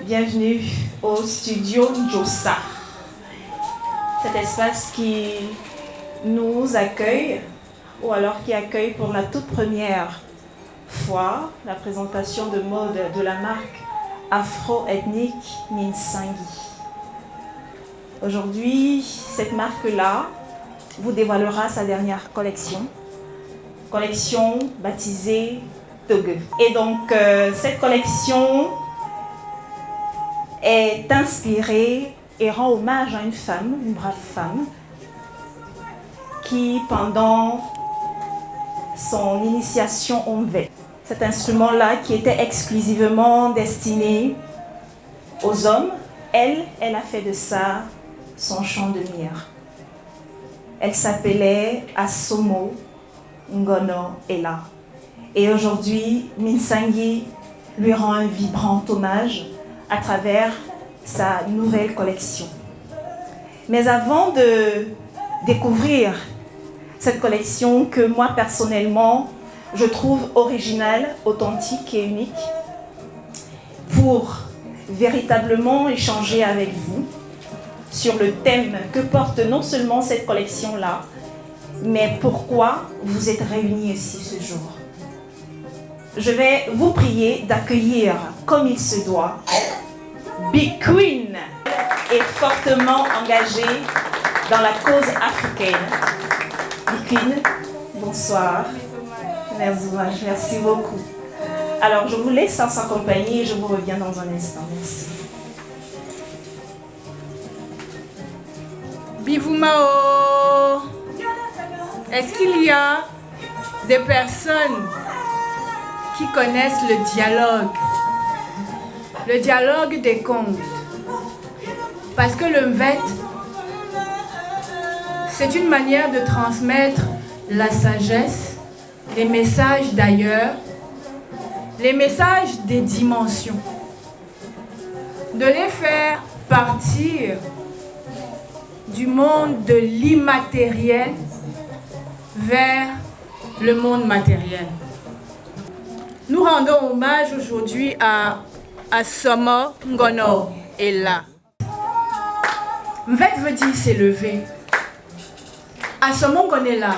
bienvenue au studio Njosa. Cet espace qui nous accueille, ou alors qui accueille pour la toute première fois la présentation de mode de la marque afro-ethnique Minsangi. Aujourd'hui, cette marque-là vous dévoilera sa dernière collection baptisée Togue. Et donc, cette collection est inspirée et rend hommage à une femme, une brave femme, qui, pendant son initiation en V, cet instrument-là qui était exclusivement destiné aux hommes, elle a fait de ça son chant de mire. Elle s'appelait Asomo Ngono Ella. Et aujourd'hui, Minsangi lui rend un vibrant hommage à travers sa nouvelle collection. Mais avant de découvrir cette collection que moi personnellement je trouve originale, authentique et unique, pour véritablement échanger avec vous sur le thème que porte non seulement cette collection-là, mais pourquoi vous êtes réunis ici ce jour. Je vais vous prier d'accueillir comme il se doit Big Queen est fortement engagée dans la cause africaine. Big Queen, bonsoir. Merci beaucoup. Alors, je vous laisse sans compagnie et je vous reviens dans un instant. Merci. Bivoumao, est-ce qu'il y a des personnes qui connaissent le dialogue des contes? Parce que le Mvet, c'est une manière de transmettre la sagesse, les messages d'ailleurs, les messages des dimensions, de les faire partir du monde de l'immatériel vers le monde matériel. Nous rendons hommage aujourd'hui à Asomo Ngono Ella. Mvet veut dire s'élever. Asomo Ngono Ella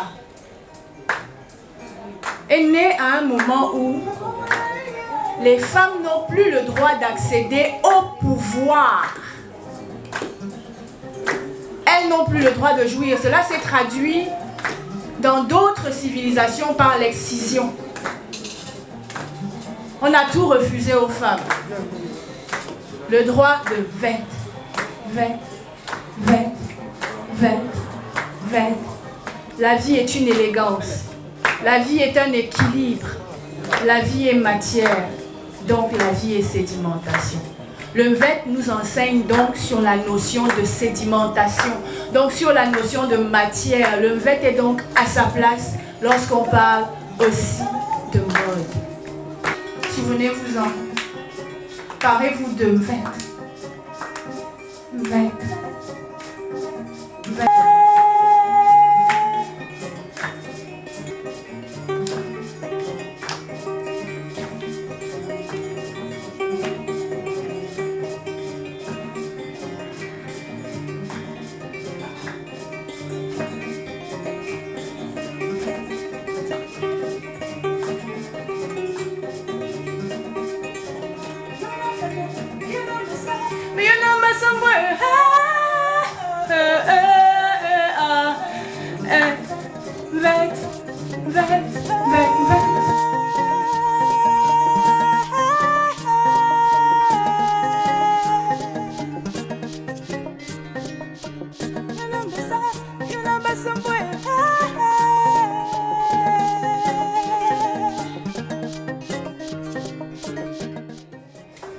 est née à un moment où les femmes n'ont plus le droit d'accéder au pouvoir. Elles n'ont plus le droit de jouir. Cela s'est traduit dans d'autres civilisations par l'excision. On a tout refusé aux femmes. Le droit de vêt. La vie est une élégance. La vie est un équilibre. La vie est matière. Donc la vie est sédimentation. Le Mvet nous enseigne donc sur la notion de sédimentation, donc sur la notion de matière. Le Mvet est donc à sa place lorsqu'on parle aussi de mode. Souvenez-vous-en, parlez-vous de Mvet.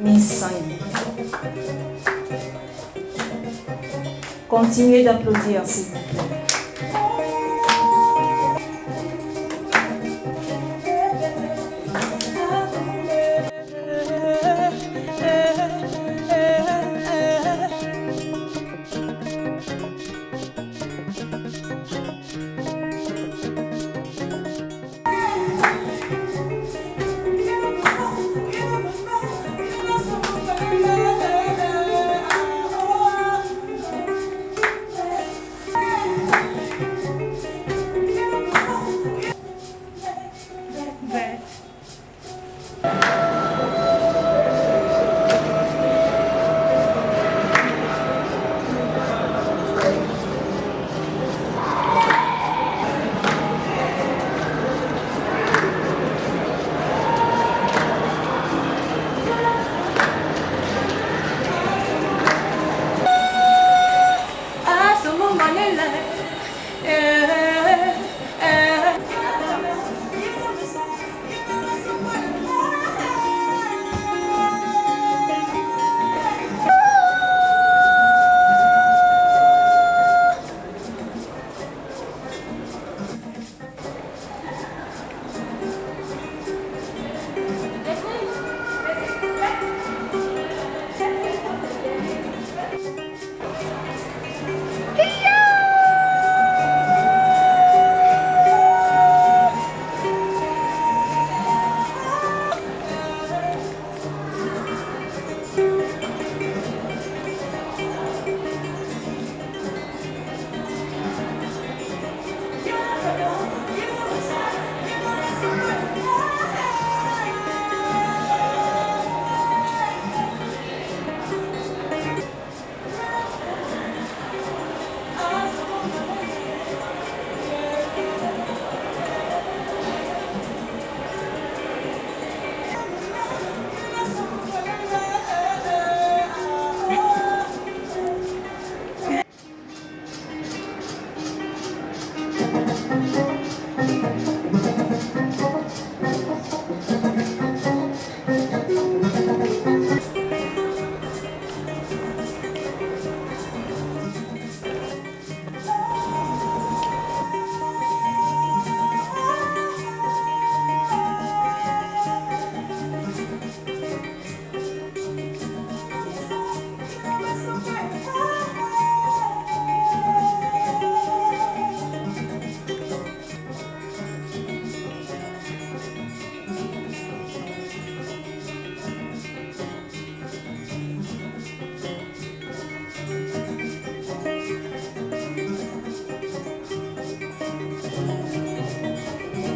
Minsangi. Continuez d'applaudir, s'il vous plaît.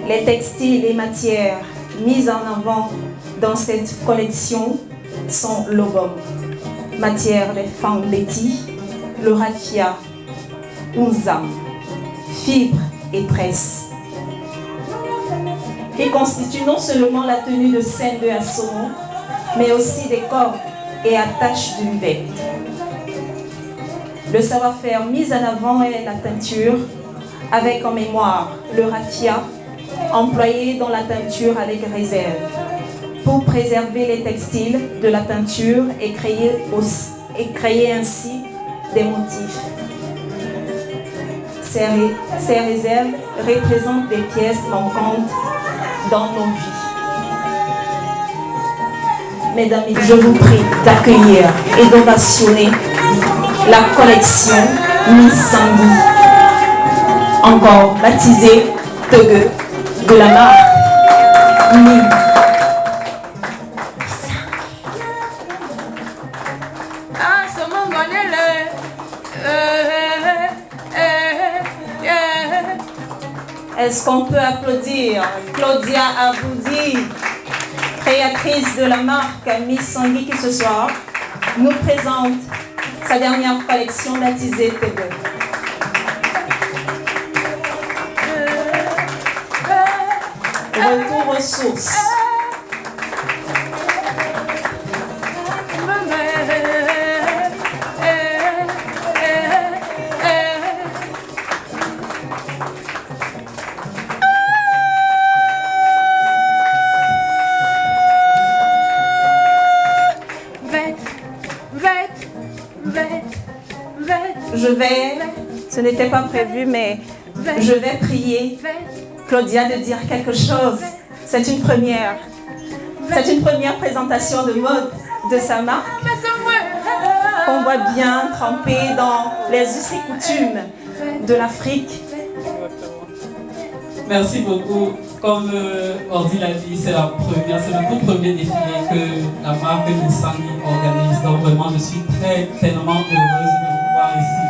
Les textiles et matières mises en avant dans cette collection sont l'obum, matière des Fambeti, le raffia, unza, fibre et tresse, qui constituent non seulement la tenue de scène de Assomo, mais aussi des cordes et attaches d'une bête. Le savoir-faire mis en avant est la teinture, avec en mémoire le raffia, employé dans la teinture avec réserve, pour préserver les textiles de la teinture et créer ainsi des motifs. Ces réserves représentent des pièces manquantes dans nos vies. Mesdames et messieurs, je vous prie d'accueillir et d'ovationner la collection Missangi, encore baptisée Tegue, de la marque Mi. Est-ce qu'on peut applaudir Claudia Aboudi, créatrice de la marque Missangi, qui ce soir nous présente sa dernière collection baptisée Tegue. Retour aux sources. Ce n'était pas prévu, mais je vais prier Claudia de dire quelque chose. C'est une première. C'est une première présentation de mode de sa marque. On voit bien trempée dans les us et coutumes de l'Afrique. Merci beaucoup. Comme Ordi l'a dit, c'est le tout premier défilé que la marque Missangi organise. Donc vraiment, je suis tellement heureuse de vous voir ici.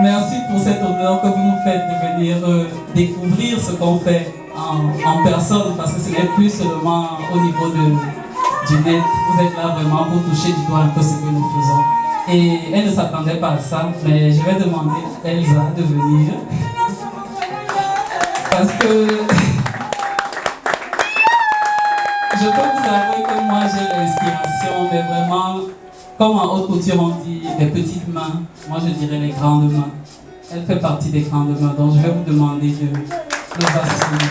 Merci pour cet honneur que vous nous faites de venir découvrir ce qu'on fait en personne, parce que ce n'est plus seulement au niveau du net. Vous êtes là vraiment pour toucher du doigt un peu ce que nous faisons. Et elle ne s'attendait pas à ça, mais je vais demander à Elsa de venir. Parce que je peux vous avouer que moi j'ai l'inspiration, mais vraiment, comme en haute couture on dit les petites mains, moi je dirais les grandes mains. Elle fait partie des grandes mains, donc je vais vous demander de vacciner.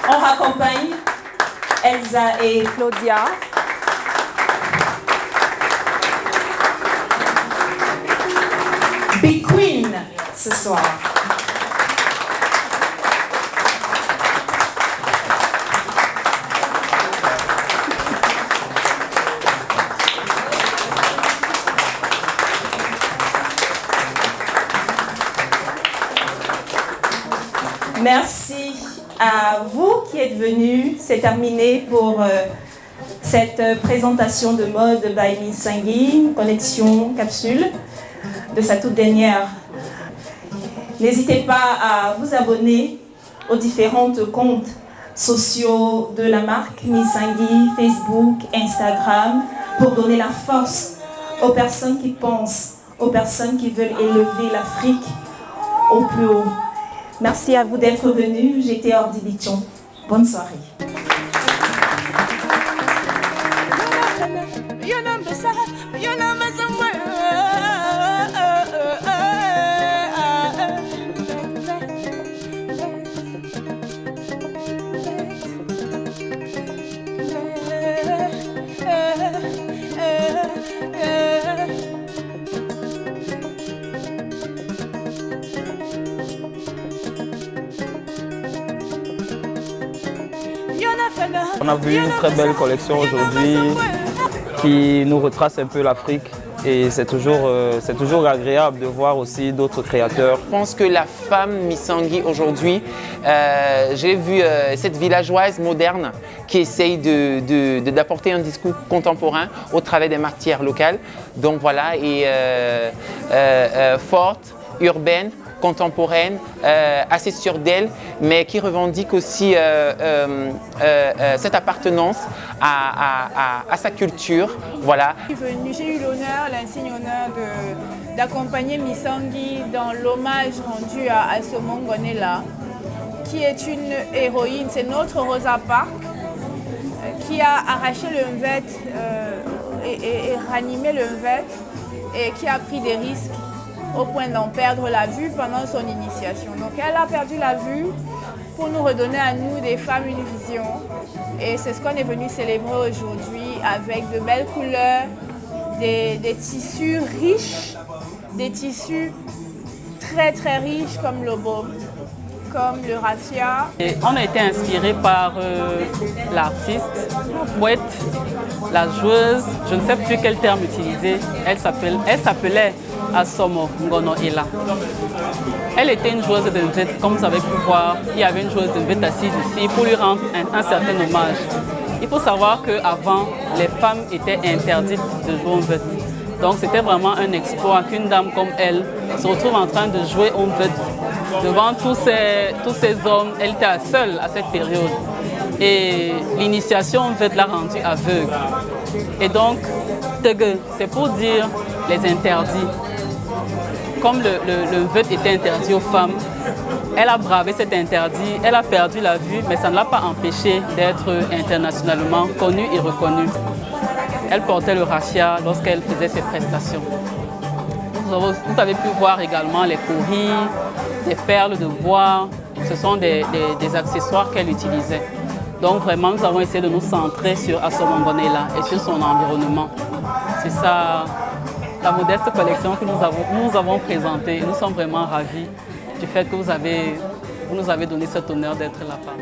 On raccompagne Elsa et Claudia. Big Queen ce soir. Merci à vous qui êtes venus. C'est terminé pour cette présentation de mode by Missangi, collection capsule de sa toute dernière. N'hésitez pas à vous abonner aux différents comptes sociaux de la marque Missangi, Facebook, Instagram, pour donner la force aux personnes qui pensent, aux personnes qui veulent élever l'Afrique au plus haut. Merci à vous d'être venus. J'étais Ordi Bichon. Bonne soirée. On a vu une très belle collection aujourd'hui qui nous retrace un peu l'Afrique et c'est toujours agréable de voir aussi d'autres créateurs. Je pense que la femme Missangi aujourd'hui, j'ai vu cette villageoise moderne qui essaye d'apporter un discours contemporain au travers des matières locales. Donc voilà, et forte, urbaine, contemporaine, assez sûre d'elle, mais qui revendique aussi cette appartenance à sa culture. Voilà. J'ai eu l'honneur, l'insigne honneur d'accompagner Missangi dans l'hommage rendu à Assomo Ngonela, qui est une héroïne, c'est notre Rosa Parks, qui a arraché le Mvet et ranimé le Mvet et qui a pris des risques au point d'en perdre la vue pendant son initiation. Donc elle a perdu la vue pour nous redonner à nous, des femmes, une vision. Et c'est ce qu'on est venu célébrer aujourd'hui avec de belles couleurs, des tissus riches, des tissus très très riches comme le baume, comme le raffia. Et on a été inspiré par l'artiste, la poète, la joueuse, je ne sais plus quel terme utiliser, elle s'appelait Assomo Ngonela. Elle était une joueuse de Mvet, comme vous avez pu voir, il y avait une joueuse de Mvet assise ici pour lui rendre un certain hommage. Il faut savoir qu'avant, les femmes étaient interdites de jouer au Mvet. Donc c'était vraiment un exploit qu'une dame comme elle se retrouve en train de jouer au Mvet. Devant tous ces hommes, elle était seule à cette période. Et l'initiation en fait l'a rendue aveugle. Et donc, c'est pour dire les interdits. Comme le Mvet était interdit aux femmes, elle a bravé cet interdit, elle a perdu la vue, mais ça ne l'a pas empêchée d'être internationalement connue et reconnue. Elle portait le raffia lorsqu'elle faisait ses prestations. Vous avez pu voir également les coris, des perles de bois. Ce sont des accessoires qu'elle utilisait. Donc vraiment, nous avons essayé de nous centrer sur Assomo Ngonela et sur son environnement. C'est ça, la modeste collection que nous avons présentée. Nous sommes vraiment ravis du fait que vous nous avez donné cet honneur d'être là-bas.